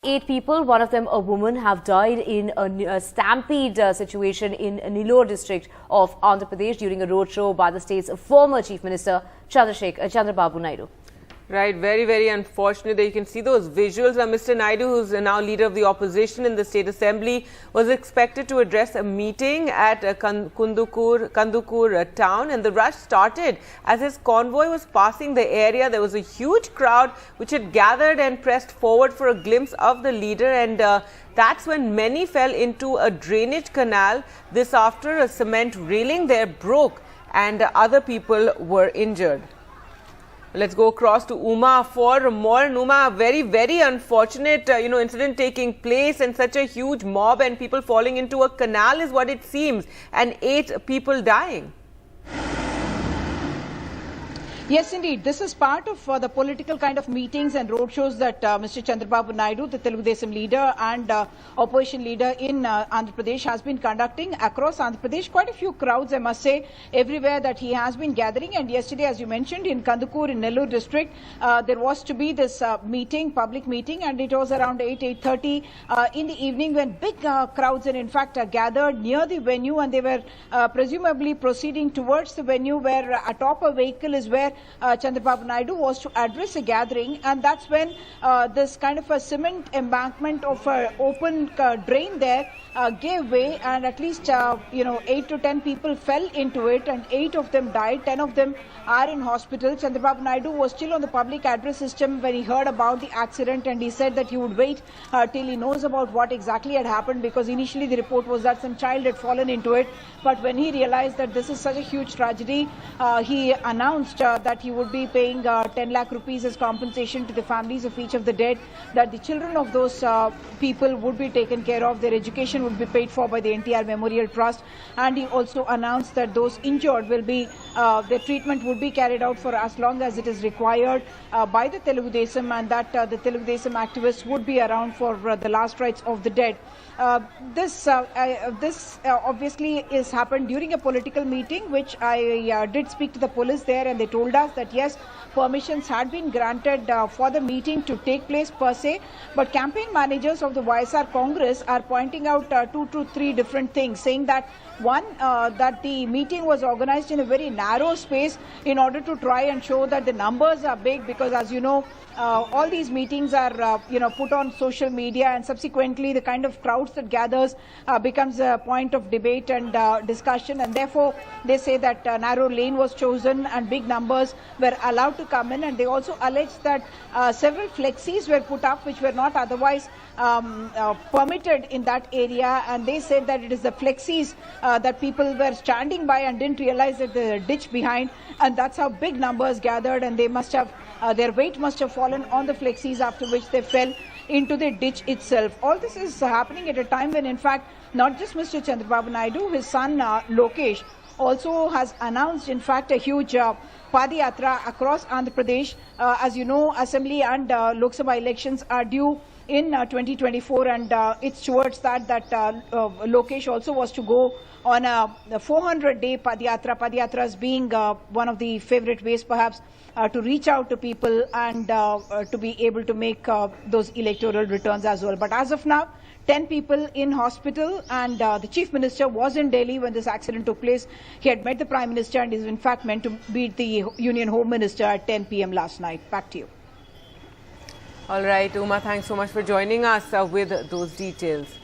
8 people, one of them a woman, have died in a stampede situation in Nellore district of Andhra Pradesh during a roadshow by the state's former Chief Minister Chandrababu Naidu. Right, very, very unfortunate that you can see those visuals. Mr. Naidu, who's now leader of the opposition in the State Assembly, was expected to address a meeting at Kandukur town, and the rush started as his convoy was passing the area. There was a huge crowd which had gathered and pressed forward for a glimpse of the leader, and that's when many fell into a drainage canal. This after a cement railing there broke and other people were injured. Let's go across to Uma for more. Uma, very, very unfortunate, incident taking place, and such a huge mob and people falling into a canal is what it seems, and 8 people dying. Yes, indeed. This is part of the political kind of meetings and roadshows that Mr. Chandrababu Naidu, the Telugu Desam leader and opposition leader in Andhra Pradesh, has been conducting across Andhra Pradesh. Quite a few crowds, I must say, everywhere that he has been gathering. And yesterday, as you mentioned, in Kandukur, in Nellore district, there was to be this public meeting, and it was around 8:30 in the evening when big crowds and in fact gathered near the venue, and they were presumably proceeding towards the venue where atop a vehicle is where Chandrababu Naidu was to address a gathering, and that's when this kind of a cement embankment of an open drain there gave way, and at least 8 to 10 people fell into it, and 8 of them died. 10 of them are in hospital. Chandrababu Naidu was still on the public address system when he heard about the accident, and he said that he would wait till he knows about what exactly had happened, because initially the report was that some child had fallen into it, but when he realized that this is such a huge tragedy, he announced that he would be paying 10 lakh rupees as compensation to the families of each of the dead, that the children of those people would be taken care of, their education would be paid for by the NTR Memorial Trust, and he also announced that those injured will be, their treatment would be carried out for as long as it is required by the Telugu Desam, and that the Telugu Desam activists would be around for the last rites of the dead. This obviously is happened during a political meeting, which I did speak to the police there, and they told us that yes, permissions had been granted for the meeting to take place per se, but campaign managers of the YSR Congress are pointing out 2 to 3 different things, saying that one, that the meeting was organized in a very narrow space in order to try and show that the numbers are big, because as you know, all these meetings are put on social media, and subsequently the kind of crowds that gathers becomes a point of debate and discussion, and therefore they say that narrow lane was chosen and big numbers were allowed to come in. And they also allege that several flexis were put up which were not otherwise permitted in that area, and they said that it is the flexis that people were standing by and didn't realize that the ditch behind, and that's how big numbers gathered, and they must have their weight must have fallen on the flexis, after which they fell into the ditch itself. All this is happening at a time when in fact not just Mr. Chandrababu Naidu, his son Lokesh also has announced in fact a huge Padayatra across Andhra Pradesh. As you know, Assembly and Lok Sabha elections are due in 2024, and it's towards that Lokesh also was to go on a 400-day Padayatra. Padayatras being one of the favorite ways perhaps to reach out to people and to be able to make those electoral returns as well. But as of now, 10 people in hospital, and the Chief Minister was in Delhi when this accident took place. He had met the Prime Minister and is in fact meant to meet the Union Home Minister at 10 p.m. last night. Back to you. All right, Uma, thanks so much for joining us with those details.